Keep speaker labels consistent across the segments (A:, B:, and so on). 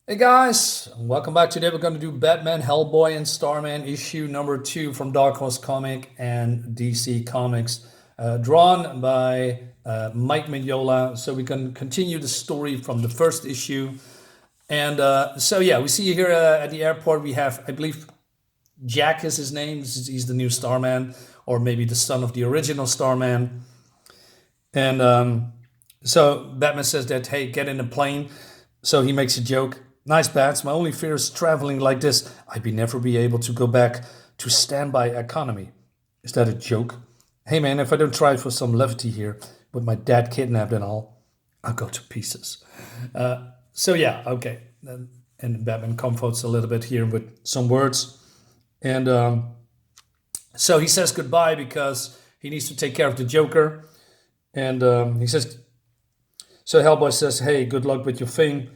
A: Hey guys, welcome back. Today we're going to do Batman, Hellboy, and Starman issue number 2 from Dark Horse Comic and DC Comics, drawn by Mike Mignola. So we can continue the story from the first issue. And we see you here at the airport. We have, I believe, Jack is his name. He's the new Starman, or maybe the son of the original Starman. And so Batman says that, hey, get in the plane. So he makes a joke. Nice bats. My only fear is traveling like this. I'd never be able to go back to standby economy. Is that a joke? Hey man, if I don't try for some levity here, with my dad kidnapped and all, I'll go to pieces. Okay. And Batman comforts a little bit here with some words. And so he says goodbye because he needs to take care of the Joker. And he says, so Hellboy says, hey, good luck with your thing.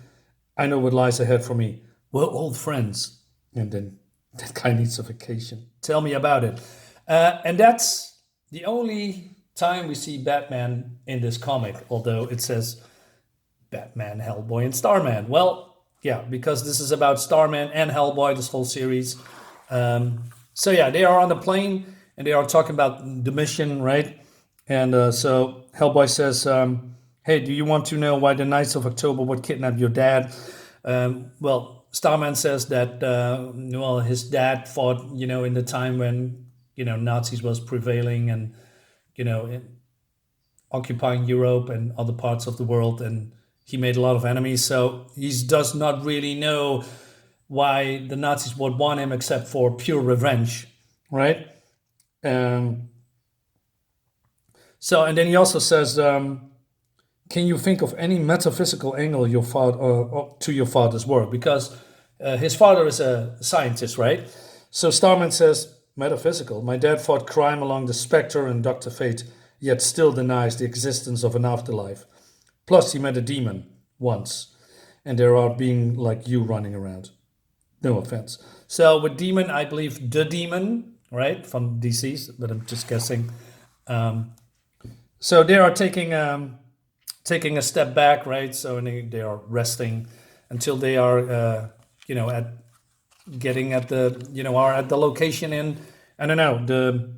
A: I know what lies ahead for me. We're old friends. And then that guy needs a vacation. Tell me about it. And that's the only time we see Batman in this comic, although it says Batman, Hellboy, and Starman. Well, yeah, because this is about Starman and Hellboy, this whole series. They are on the plane and they are talking about the mission, right? And so Hellboy says, hey, do you want to know why the Knights of October would kidnap your dad? Starman says that, his dad fought, in the time when, Nazis was prevailing and, occupying Europe and other parts of the world. And he made a lot of enemies. So he does not really know why the Nazis would want him except for pure revenge, right? And then he also says, can you think of any metaphysical angle to your father's work? Because his father is a scientist, right? So Starman says, metaphysical. My dad fought crime along the spectre and Dr. Fate, yet still denies the existence of an afterlife. Plus, he met a demon once, and there are beings like you running around. No offense. So with demon, I believe the demon, right, from DC, but I'm just guessing. So they are taking a step back, right? So they are resting until they are, are at the location in, I don't know, the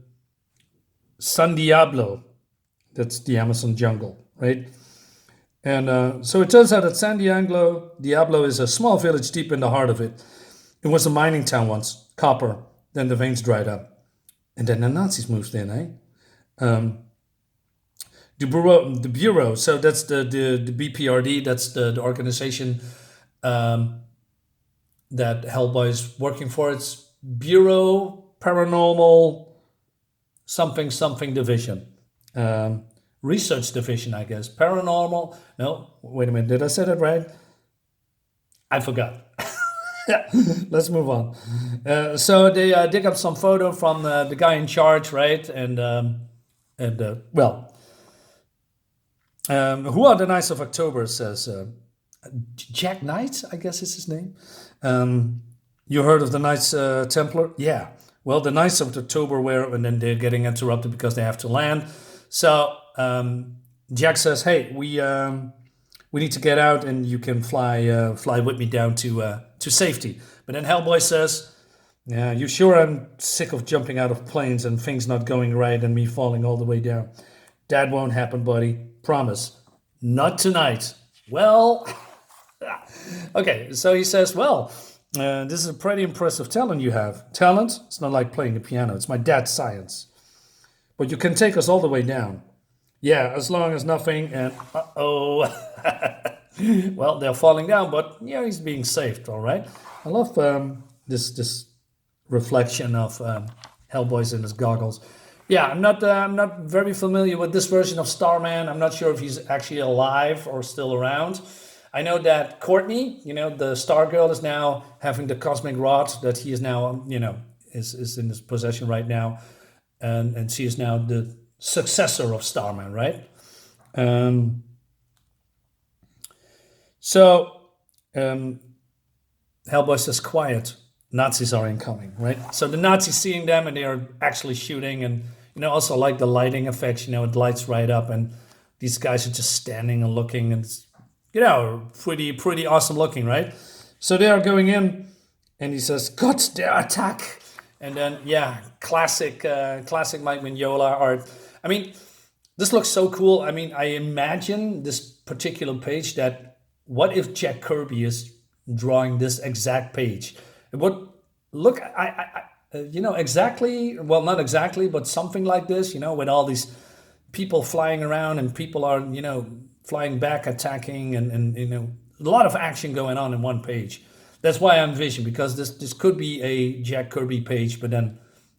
A: San Diablo. That's the Amazon jungle, right? And so it turns out that San Diablo is a small village deep in the heart of it. It was a mining town once, copper. Then the veins dried up, and then the Nazis moved in, The bureau. So that's the BPRD. That's the organization that Hellboy is working for. It's Bureau Paranormal something division. Research division, I guess. Paranormal. No, wait a minute. Did I say that right? I forgot. Let's move on. So they dig up some photo from the guy in charge, right? Who are the Knights of October, says Jack Knight, I guess is his name. You heard of the Knights Templar? Yeah. Well, the Knights of October were, and then they're getting interrupted because they have to land. So Jack says, hey, we need to get out and you can fly with me down to safety. But then Hellboy says, yeah, you sure I'm sick of jumping out of planes and things not going right and me falling all the way down. That won't happen, buddy. Promise. Not tonight. Well, okay, so he says, this is a pretty impressive talent you have. Talent? It's not like playing the piano. It's my dad's science. But you can take us all the way down. Yeah, as long as nothing and uh-oh. Well, they're falling down, but yeah, he's being saved, all right? I love this reflection of Hellboy's in his goggles. Yeah, I'm not very familiar with this version of Starman. I'm not sure if he's actually alive or still around. I know that Courtney, the Stargirl, is now having the cosmic rod that he is now, is in his possession right now, and she is now the successor of Starman, right? Hellboy says, quiet. Nazis are incoming, right? So the Nazis seeing them and they are actually shooting, and also like the lighting effects, it lights right up, and these guys are just standing and looking, and it's, pretty awesome looking, right? So they are going in, and he says, "God, their attack!" And then, yeah, classic Mike Mignola art. I mean, this looks so cool. I mean, I imagine this particular page that what if Jack Kirby is drawing this exact page? It would look, exactly, well, not exactly, but something like this, with all these people flying around and people are, flying back, attacking, and a lot of action going on in one page. That's why I envision, because this could be a Jack Kirby page, but then,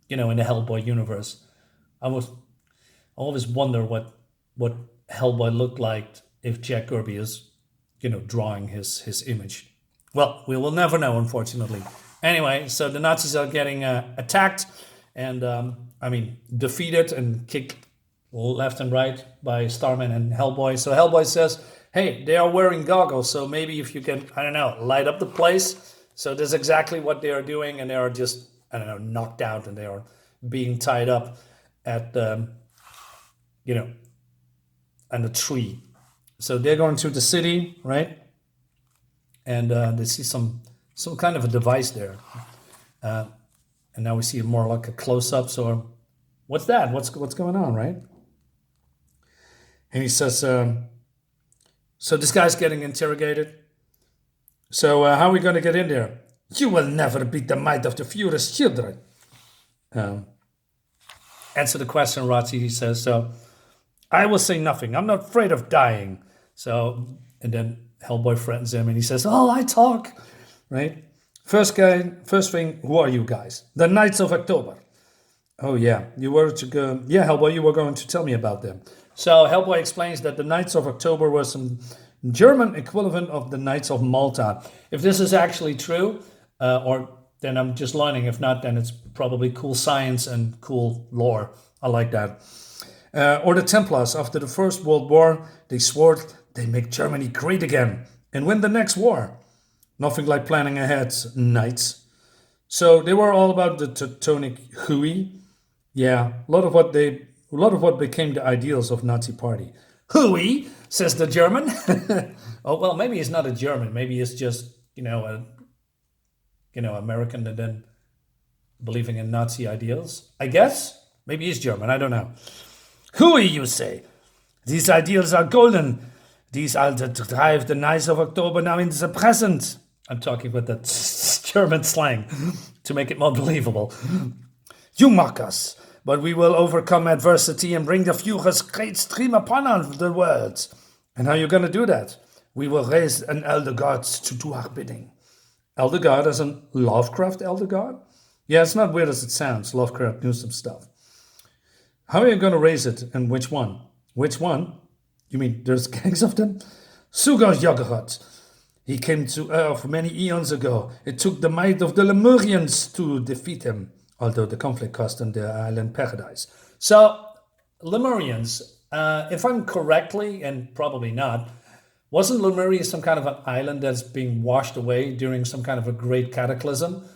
A: in the Hellboy universe. I was I always wonder what Hellboy looked like if Jack Kirby is, drawing his image. Well, we will never know, unfortunately. Anyway, so the Nazis are getting attacked and defeated and kicked left and right by Starman and Hellboy. So Hellboy says, "Hey, they are wearing goggles, so maybe if you can, I don't know, light up the place." So that's exactly what they are doing, and they are just, I don't know, knocked out, and they are being tied up at and a tree. So they're going to the city, right? And they see some kind of a device there. And now we see more like a close-up. So what's that? What's going on, right? And he says, so this guy's getting interrogated. So how are we going to get in there? "You will never beat the might of the Führer's children." Answer the question, Razi, he says. So "I will say nothing. I'm not afraid of dying." So, and then Hellboy threatens him and he says, "Oh, I talk," right? First thing, "Who are you guys?" "The Knights of October." "Oh, yeah, you were to go." "Yeah, Hellboy, you were going to tell me about them." So Hellboy explains that the Knights of October were some German equivalent of the Knights of Malta. If this is actually true, or then I'm just learning. If not, then it's probably cool science and cool lore. I like that. Or the Templars. After the First World War, they swore they make Germany great again and win the next war. Nothing like planning ahead, knights. So they were all about the Teutonic Hui. Yeah, a lot of what became the ideals of Nazi party. "Hui," says the German. Oh, well, maybe he's not a German. Maybe he's just, American and then believing in Nazi ideals. I guess. Maybe he's German. I don't know. "Hui, you say? These ideals are golden. These are to drive the Knights of October now into the present." I'm talking with that German slang to make it more believable. "You mock us, but we will overcome adversity and bring the Führer's great stream upon the world." "And how are you going to do that?" "We will raise an elder god to do our bidding." Elder god as in Lovecraft elder god? Yeah, it's not weird as it sounds. Lovecraft knew some stuff. "How are you going to raise it, and which one?" "Which one? You mean there's gangs of them?" "Sugar Yoggoth. He came to Earth many eons ago. It took the might of the Lemurians to defeat him, although the conflict cost them their island paradise." So, Lemurians, if I'm correctly, and probably not, wasn't Lemuria some kind of an island that's being washed away during some kind of a great cataclysm?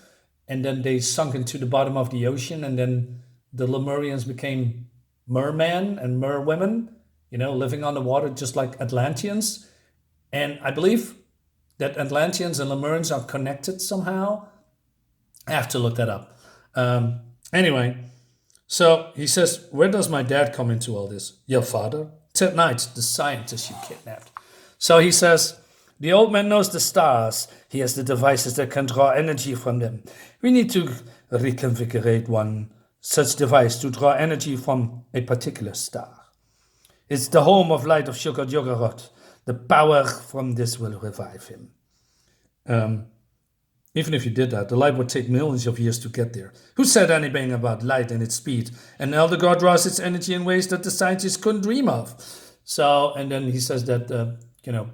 A: And then they sunk into the bottom of the ocean, and then the Lemurians became mermen and merwomen, living on the water just like Atlanteans. And I believe that Atlanteans and Lemurians are connected somehow. I have to look that up. Anyway, so he says, "Where does my dad come into all this?" "Your father?" "Ted Knight, the scientist you kidnapped." So he says, "The old man knows the stars. He has the devices that can draw energy from them. We need to reconfigure one such device to draw energy from a particular star. It's the home of light of Sugar Yoggoth. The power from this will revive him." Even if you did that, the light would take millions of years to get there. Who said anything about light and its speed? An elder god draws its energy in ways that the scientists couldn't dream of. So, and then he says that,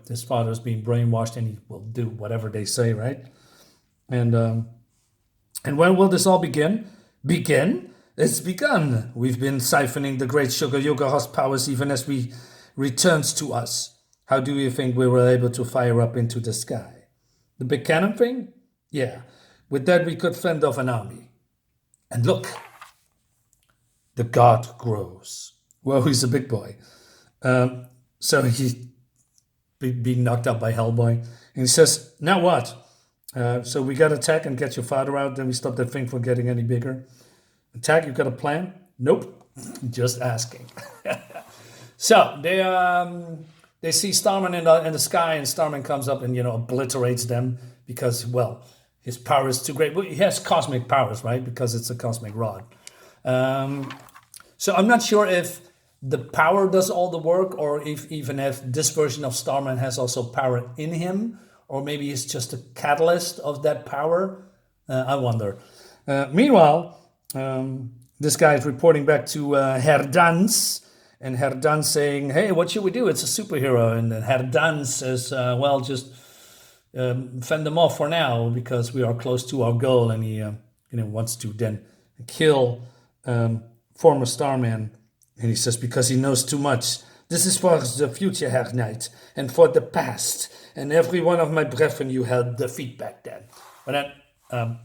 A: his father's being brainwashed and he will do whatever they say, right? And when will this all begin? Begin? It's begun. We've been siphoning the great Sugar Yoggoth's powers even as we returns to us. How do you think we were able to fire up into the sky? The big cannon thing? Yeah. With that we could fend off an army. And look, the god grows. Well, he's a big boy. So he's being knocked out by Hellboy. And he says, "Now what?" So we got to attack and get your father out. Then we stop that thing from getting any bigger. Attack, you got a plan? Nope. Just asking. So they see Starman in the sky, and Starman comes up and obliterates them because, well, his power is too great. Well, he has cosmic powers, right? Because it's a cosmic rod. So I'm not sure if the power does all the work, or if this version of Starman has also power in him, or maybe he's just a catalyst of that power. I wonder. Meanwhile, this guy is reporting back to Herr Dans, and Herr Dans saying, "Hey, what should we do? It's a superhero." And then Herr Dans says, "Well, just fend them off for now because we are close to our goal." And he, wants to then kill former Starman. And he says, because he knows too much. This is for the future, Herr Knight, and for the past. And every one of my brethren you held defeat back then. But then,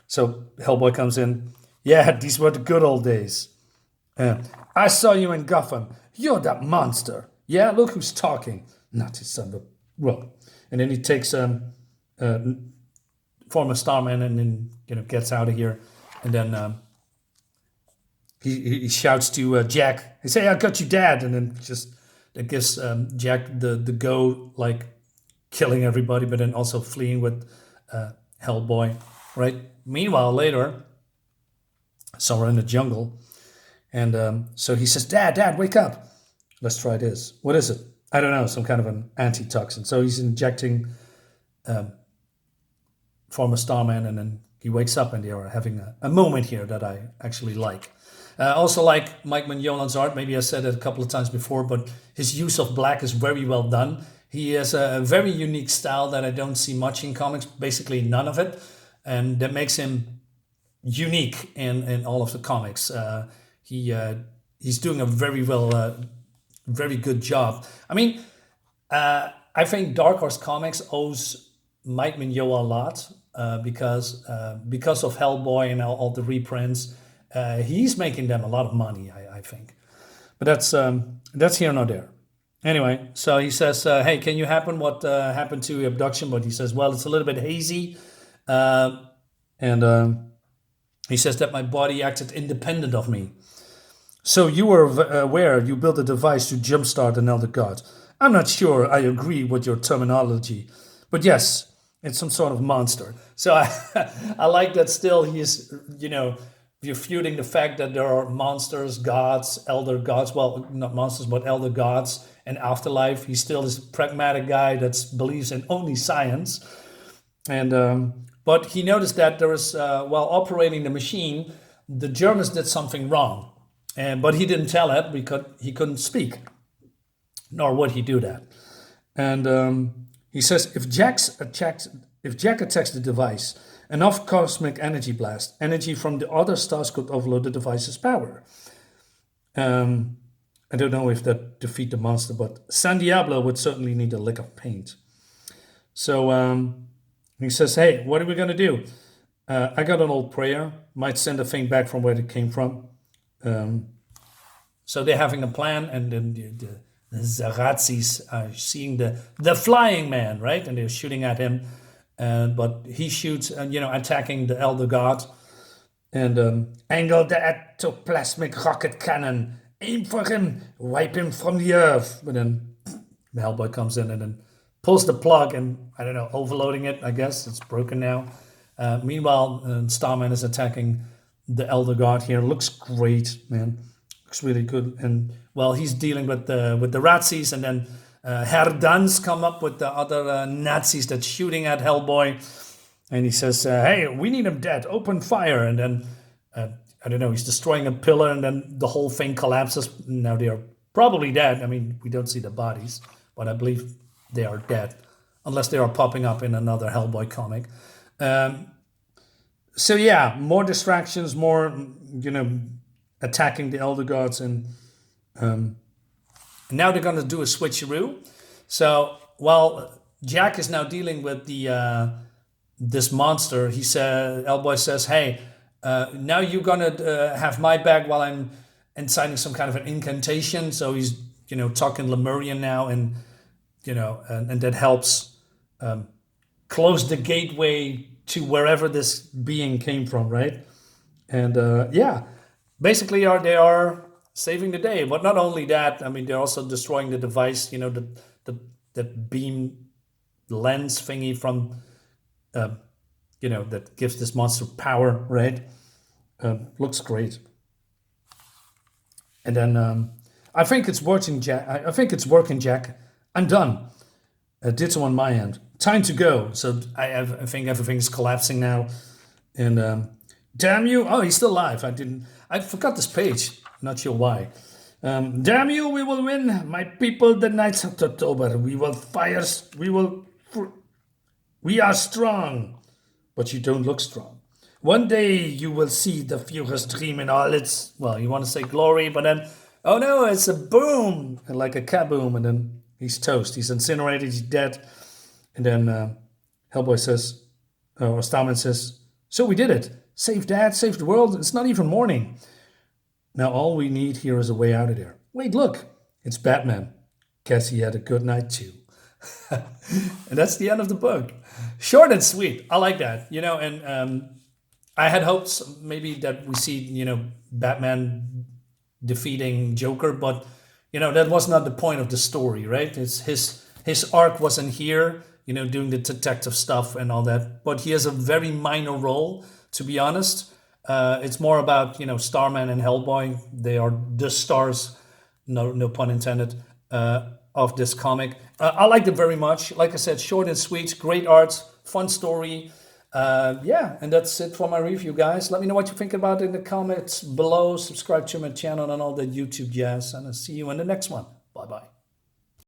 A: so Hellboy comes in. Yeah, these were the good old days. I saw you in Gotham. You're that monster. Yeah, look who's talking. Not his son, but well. And then he takes former Starman and then gets out of here. And then he shouts to Jack. He says, "Hey, I got you, Dad." And then that gives Jack the go, like killing everybody, but then also fleeing with Hellboy. Right. Meanwhile, later, somewhere in the jungle, and so he says, "Dad, wake up. Let's try this. What is it? I don't know. Some kind of an antitoxin." So he's injecting former Starman, and then he wakes up, and they are having a moment here that I actually like. Also like Mike Mignola's art. Maybe I said it a couple of times before, but his use of black is very well done. He has a very unique style that I don't see much in comics, basically none of it, and that makes him unique in all of the comics. He's doing a very good job. I mean, I think Dark Horse Comics owes Mike Mignola a lot because of Hellboy and all the reprints. He's making them a lot of money, I think. But that's here nor there. Anyway, so he says, "Hey, can you happen what happened to abduction?" But he says, "Well, it's a little bit hazy," and he says that my body acted independent of me. So you were aware you built a device to jumpstart an elder god. I'm not sure I agree with your terminology, but yes, it's some sort of monster. So I like that still he's, refuting the fact that there are monsters, gods, elder gods. Well, not monsters, but elder gods and afterlife. He's still this pragmatic guy that believes in only science. And but he noticed that there was, while operating the machine, the Germans did something wrong. But he didn't tell it because he couldn't speak, nor would he do that. And he says, if Jack attacks the device, enough cosmic energy blast, energy from the other stars could overload the device's power. I don't know if that defeat the monster, but San Diablo would certainly need a lick of paint. So he says, "Hey, what are we going to do? I got an old prayer. Might send a thing back from where it came from." So they're having a plan, and then the Zarazis are seeing the flying man, right? And they're shooting at him. But he shoots, attacking the Elder God. And angle the ectoplasmic rocket cannon. Aim for him. Wipe him from the earth. But then the Hellboy comes in and then pulls the plug and, I don't know, overloading it, I guess. It's broken now. Meanwhile, Starman is attacking the Elder God here. Looks great, man. Looks really good. And, well, he's dealing with the Razzies, and then Herr Danz come up with the other Nazis that's shooting at Hellboy. And he says, "Hey, we need him dead. Open fire." And then, I don't know, he's destroying a pillar, and then the whole thing collapses. Now they are probably dead. I mean, we don't see the bodies, but I believe they are dead, unless they are popping up in another Hellboy comic. So yeah, more distractions, more, attacking the Elder Gods, and now they're going to do a switcheroo. So while Jack is now dealing with this monster, Hellboy says, "Hey, now you're going to have my back while I'm inciting some kind of an incantation." So he's, talking Lemurian now, and, and that helps close the gateway to wherever this being came from, right? And yeah, basically they are saving the day. But not only that, I mean, they're also destroying the device. You know, the the beam lens thingy from you know, that gives this monster power, right? Looks great. And then I think it's working, Jack. I think it's working, Jack. I'm done. Did so on my end. Time to go. So I think everything's collapsing now. And damn you! Oh, he's still alive. I forgot this page. Not sure why. Damn you! We will win, my people. The Knights of October. We will fire. We will. We are strong, but you don't look strong. One day you will see the Führer's dream in all its, well, you want to say glory, but then, oh no, it's a boom, and like a kaboom, and then he's toast. He's incinerated, he's dead. And then Hellboy says, or Starman says, so we did it. Save Dad, save the world. It's not even morning. Now all we need here is a way out of there. Wait, look, it's Batman. Guess he had a good night too. And that's the end of the book. Short and sweet. I like that. You know, and I had hopes maybe that we see, you know, Batman defeating Joker, but you know, that was not the point of the story, right? It's his arc wasn't here, you know, doing the detective stuff and all that. But he has a very minor role, to be honest. It's more about, you know, Starman and Hellboy. They are the stars, no pun intended, of this comic. I liked it very much. Like I said, short and sweet, great art, fun story. Yeah, and that's it for my review, guys. Let me know what you think about it in the comments below. Subscribe to my channel and all that YouTube jazz. And I'll see you in the next one. Bye-bye.